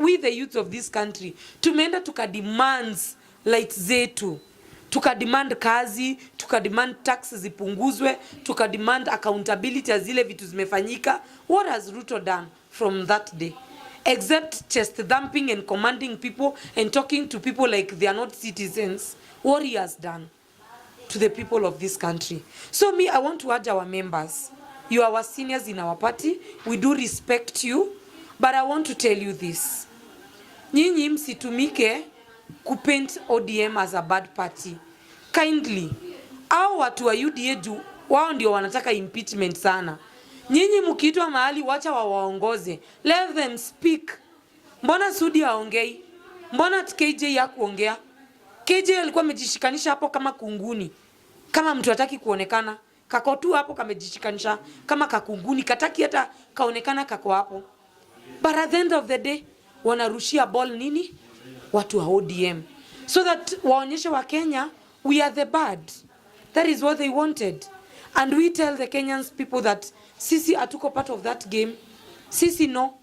we the youth of this country tumeenda tukademands lights zetu, tukademand kazi, tukademand taxes zipunguzwe, tukademand accountability ya zile vitu zimefanyika. What has Ruto done from that day except chest thumping and commanding people and talking to people like they are not citizens? What he has done to the people of this country. So me, I want to urge our members, you are our seniors in our party, we do respect you, but I want to tell you this. Nyinyi msitumike kupaint ODM as a bad party. Kindly, au watu wa UDA juu wao ndio wanataka impeachment sana. Nyinyi mkiitwa mahali wacha waongoze. Let them speak. Mbona Sudi haongei? Mbona KJ hakuongea? KJ alikuwa amejishikanisha hapo kama kunguni. Kama mtu hataki kuonekana, kako tu hapo kamejishikanisha kama kakunguni, kataki hata kaonekana kako hapo. But at the end of the day, wanarushia ball nini? Watu wa ODM. So that waonyeshe wa Kenya, we are the bad. That is what they wanted. And we tell the Kenyans people that sisi hatuko part of that game. Sisi no.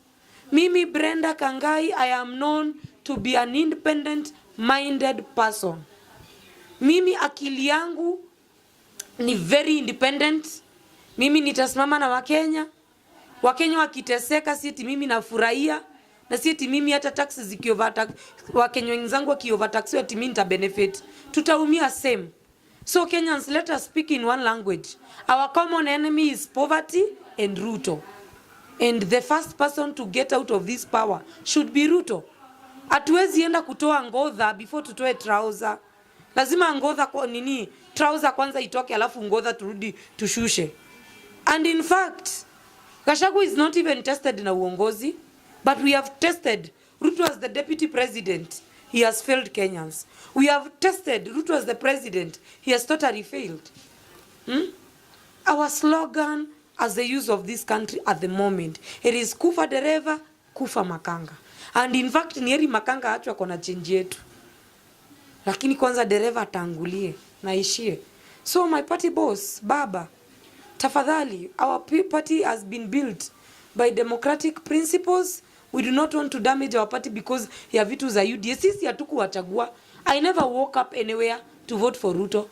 Mimi Brenda Kangai, I am known to be an independent-minded person. Mimi akili yangu ni very independent. Mimi nitasimama na Wakenya. Wakenya wakiteseka siti mimi nafurahia. Na siti mimi hata taxes zikiovertax, Wakenya wenzangu wakiovertax ati mimi nita benefit. Tutaumia same. So Kenyans, let us speak in one language. Our common enemy is poverty and Ruto. And the first person to get out of this power should be Ruto. Hatuwezi enda kutoa ngodha before tutoe trouser. Lazima ngodha kwa nini? Trouser kwanza itoke alafu ngodha turudi tushushe. And in fact, Gachagua is not even tested na uongozi, but we have tested Ruto as the deputy president. He has failed Kenyans. We have tested Ruto as the president. He has totally failed. Our slogan as the youth of this country at the moment, it is kufa dereva, kufa makanga. And in fact, nieri makanga achwa kona change yetu. Lakini kwanza dereva atangulie na ishie. So my party boss, Baba, tafadhali, our party has been built by democratic principles. We do not want to damage our party because ya vitu za UDA. Sisi hatukuwachagua. I never woke up anywhere to vote for Ruto.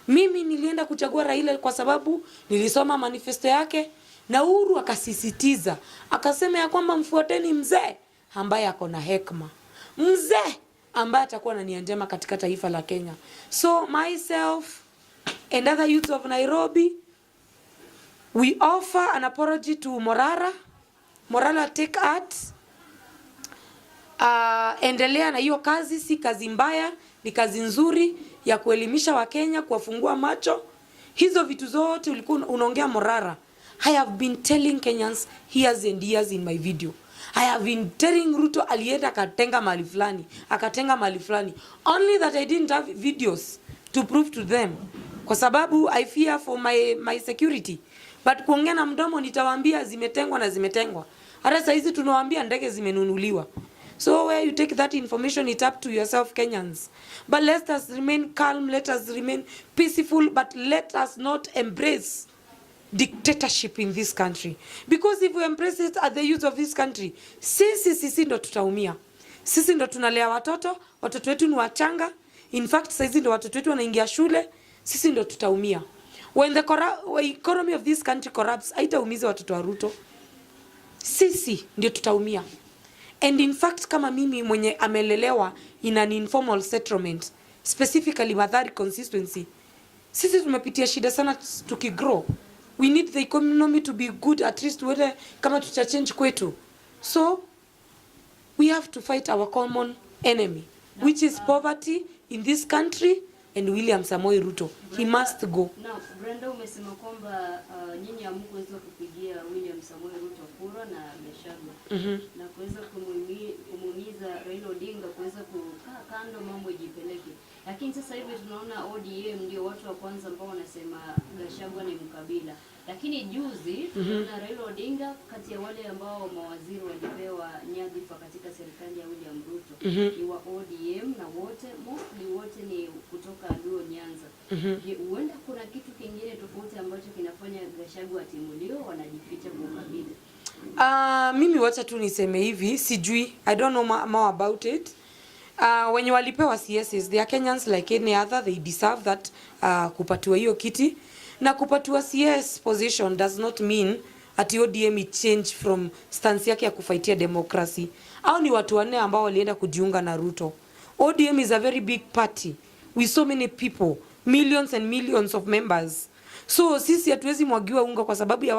Mimi nilienda kuchagua Raila kwa sababu nilisoma manifesto yake na Uhuru akasisitiza. Akasema ya kwamba mfuateni mzee ambaye ako na hekima. Mzee ambaye atakuwa na nia njema katika taifa la Kenya. So myself and other youths of Nairobi, we offer an apology to Morara. Morara, take heart. Endelea na hiyo kazi, si kazi mbaya, ni kazi nzuri ya kuelimisha Wakenya, kuwafungua macho. Hizo vitu zote ulikuwa unaongea Morara. I have been telling Kenyans years and years in my video. I have been telling Ruto alienda akatenga mali fulani, akatenga mali fulani. Only that I didn't have videos to prove to them. Kwa sababu I fear for my security. But kuongea na mdomo nitawaambia zimetengwa na zimetengwa. Hata saa hizi tunawaambia ndege zimenunuliwa. So where you take that information, it's up to yourself, Kenyans. But let us remain calm, let us remain peaceful, but let us not embrace dictatorship in this country. Because if we embrace it at the youth of this country, sisi ndo tutaumia. Sisi ndo tunalea watoto wetu ni wachanga. In fact, sisi ndo watoto wetu wanaingia shule, sisi ndo tutaumia. When the economy of this country corrupts, haitaumiza watoto wa Ruto. Sisi ndio tutaumia. And in fact, kama mimi mwenye amelelewa in an informal settlement, specifically Mathari constituency, sisi tumepitia shida sana tukigrow. We need the economy to be good, at least whether kama tutachange kwetu. So, we have to fight our common enemy, which is poverty in this country, and William Samoei Ruto. He must go. Now, Brenda, umesema kwamba nyinyi hamkuweza kupigia William Samoei Ruto kura na Gachagua. Na kuweza kumuumiza Raila Odinga kuweza kukaa kando mambo ijipeleke. Lakini sasa hivi tunaona ODM ndio watu wa kwanza ambao wanasema Gachagua ni mkabila. Lakini juzi tunaona Raila Odinga kati ya wale ambao mawaziri walipewa nyadhifa katika serikali ya William Ruto ni wa ODM na mostly wote ni kutoka Luo Nyanza. Je, huenda kuna kitu kingine tofauti ambacho kinafanya Gachagua atimuliwe wanajificha kwa ukabila? Mimi wacha tu niseme hivi, sijui, I don't know more about it. Wenye walipewa CSs, they are Kenyans like any other, they deserve that, kupatiwa hiyo kiti. Na kupatiwa CS position does not mean ati ODM change from stance yake ya kufaitia democracy. Au ni watu wanne ambao walienda kujiunga na Ruto. ODM is a very big party with so many people, millions and millions of members. So sisi hatuwezi mwagiwa unga kwa sababu ya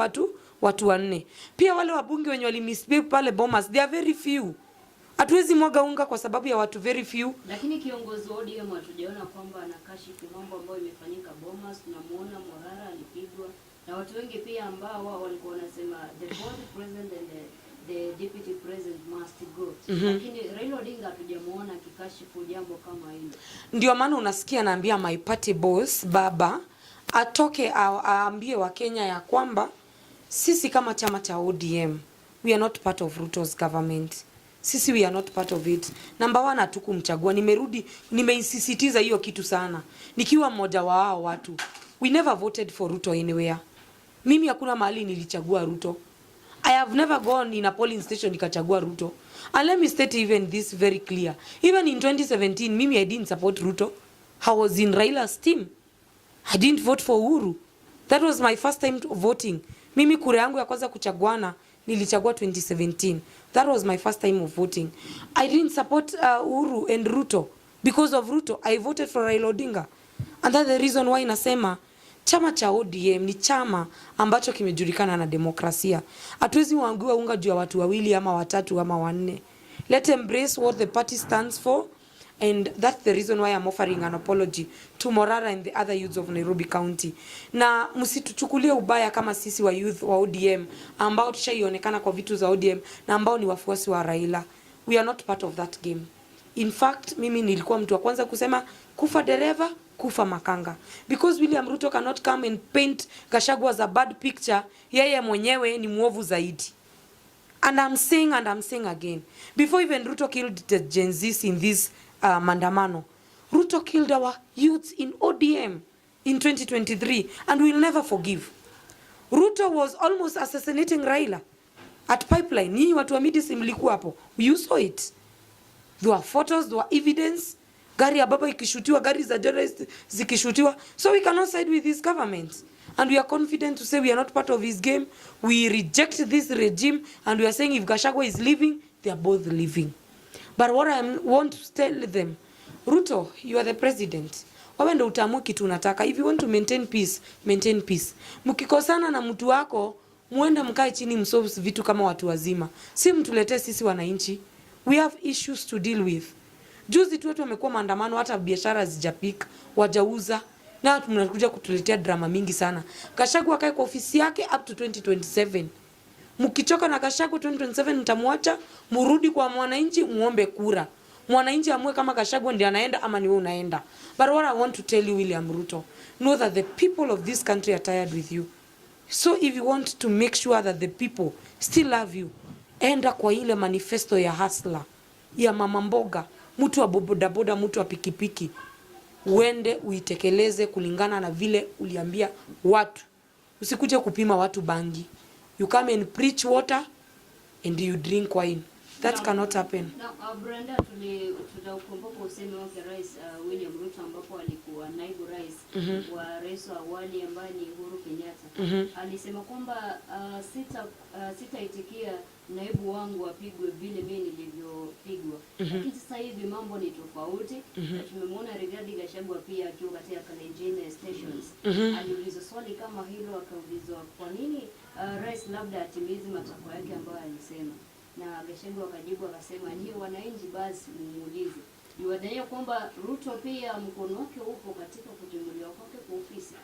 watu wanne. Pia wale wabunge wenye walimisbehave pale Bomas, they are very few. Hatuwezi mwaga unga kwa sababu ya watu very few. Lakini kiongozi wa ODM hatujaona kwamba anakashifu mambo ambayo imefanyika Bomas. Tunamuona Morara alipigwa na watu wengi pia ambao wao walikuwa wanasema the board president and the deputy president must go. Lakini Raila Odinga hatujamuona akikashifu jambo kama hilo. Ndio maana unasikia naambia my party boss baba atoke aambie wa Kenya ya kwamba sisi kama chama cha ODM we are not part of Ruto's government. Sisi we are not part of it. Number 1 hatukumchagua. Nimeisisitiza hiyo kitu sana. Nikiwa mmoja wa hao watu. We never voted for Ruto anywhere. Mimi hakuna mahali nilichagua Ruto. I have never gone in a polling station nikachagua Ruto. And let me state even this very clear. Even in 2017, mimi I didn't support Ruto. I was in Raila's team. I didn't vote for Uhuru. That was my first time voting. Mimi kura yangu ya kwanza kuchaguana nilichagua 2017. That was my first time of voting. I didn't support Uhuru and Ruto. Because of Ruto, I voted for Raila Odinga. And that's the reason why nasema chama cha ODM ni chama ambacho kimejulikana na demokrasia. Hatuwezi waangiwa unga juu ya watu wawili ama watatu ama wanne. Let's embrace what the party stands for, and that's the reason why I'm offering an apology to Morara and the other youths of Nairobi County. Na msituchukulie ubaya kama sisi wa youth wa ODM ambao tushaionekana kwa vitu za ODM na ambao ni wafuasi wa Raila. We are not part of that game. In fact, mimi nilikuwa mtu wa kwanza kusema kufa dereva, kufa makanga. Because William Ruto cannot come and paint Gachagua as a bad picture, yeye mwenyewe ni muovu zaidi. And I'm saying again, before even Ruto killed the Gen Zs in this mandamano, Ruto killed our youths in ODM in 2023, and we'll never forgive. Ruto was almost assassinating Raila at Pipeline. Nyinyi watu wa media mlikuwa hapo. You saw it. There were photos, there were evidence. Gari ya baba ikishutiwa, gari za journalists zikishutiwa. So we cannot side with this government. And we are confident to say we are not part of his game. We reject this regime, and we are saying if Gachagua is leaving, they are both leaving. But what I want to tell them, Ruto, you are the president. Wewe ndio utaamua kitu unataka. If you want to maintain peace, maintain peace. Mkikosana na mtu wako, muende mkae chini msolve vitu kama watu wazima. Si mtuletee sisi wananchi. We have issues to deal with. Juzi tu watu wamekuwa maandamano, hata biashara zijapika, wajauza. Na tunakuja kutuletea drama mingi sana. Gachagua akae kwa ofisi yake up to 2027. Mkichoka na Gachagua 2027 mtamwacha, murudi kwa mwananchi muombe kura. Mwananchi amue kama Gachagua ndiye anaenda ama ni wewe unaenda. But what I want to tell you, William Ruto, know that the people of this country are tired with you. So if you want to make sure that the people still love you, enda kwa ile manifesto ya hustler, ya mama mboga, mtu wa bodaboda, mtu wa pikipiki. Uende uitekeleze kulingana na vile uliambia watu. Usikuje kupima watu bangi. You come and preach water and you drink wine. That cannot happen. Na Brenda, tutakumbuka usemi wake Rais William Ruto ambapo alikuwa naibu rais wa rais wa awali ambaye ni Uhuru Kenyatta. Alisema kwamba sitaitikia naibu wangu apigwe vile mimi nilivyopigwa. Lakini sasa hivi mambo ni tofauti. Tumemwona Rigathi Gachagua pia akiwa katika Kalenjin stations. Aliulizwa swali kama hilo, akaulizwa kwa nini rais labda atimize matakwa yake ambayo alisema. Na Gachagua akajibu akasema ndio wananchi basi muulize. Yuadai kwamba Ruto pia mkono wake upo katika kutimuliwa kwake kwa ofisi.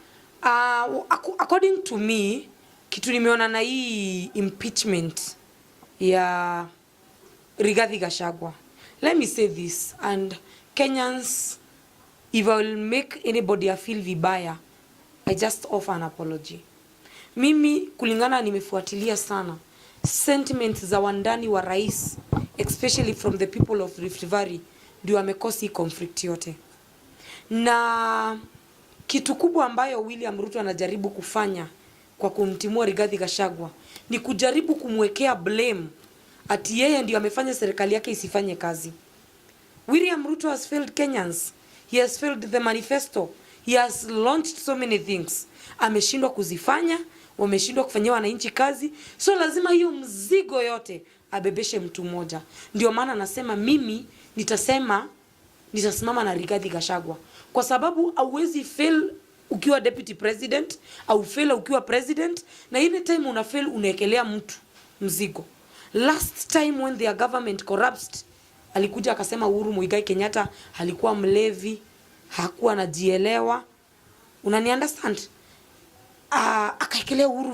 According to me, kitu nimeona na hii impeachment ya Rigathi Gachagua. Let me say this, and Kenyans, if I will make anybody feel vibaya, I just offer an apology. Mimi kulingana nimefuatilia sana sentiments za wandani wa rais, especially from the people of Rift Valley, ndio wamekosi conflict yote. Na kitu kubwa ambayo William Ruto anajaribu kufanya kwa kumtimua Rigathi Gachagua ni kujaribu kumwekea blame ati yeye ndio amefanya serikali yake isifanye kazi. William Ruto has failed Kenyans. He has failed the manifesto. He has launched so many things. Ameshindwa kuzifanya, wameshindwa kufanyia wananchi kazi. So lazima hiyo mzigo yote abebeshe mtu mmoja. Ndio maana nasema mimi nitasimama na Rigathi Gachagua. Kwa sababu hauwezi fail ukiwa deputy president, au fail ukiwa president, na ile time una fail unaekelea mtu mzigo. Last time when their government corrupted, alikuja akasema Uhuru Muigai Kenyatta alikuwa mlevi, hakuwa anajielewa. Unani understand? Akaekelea Uhuru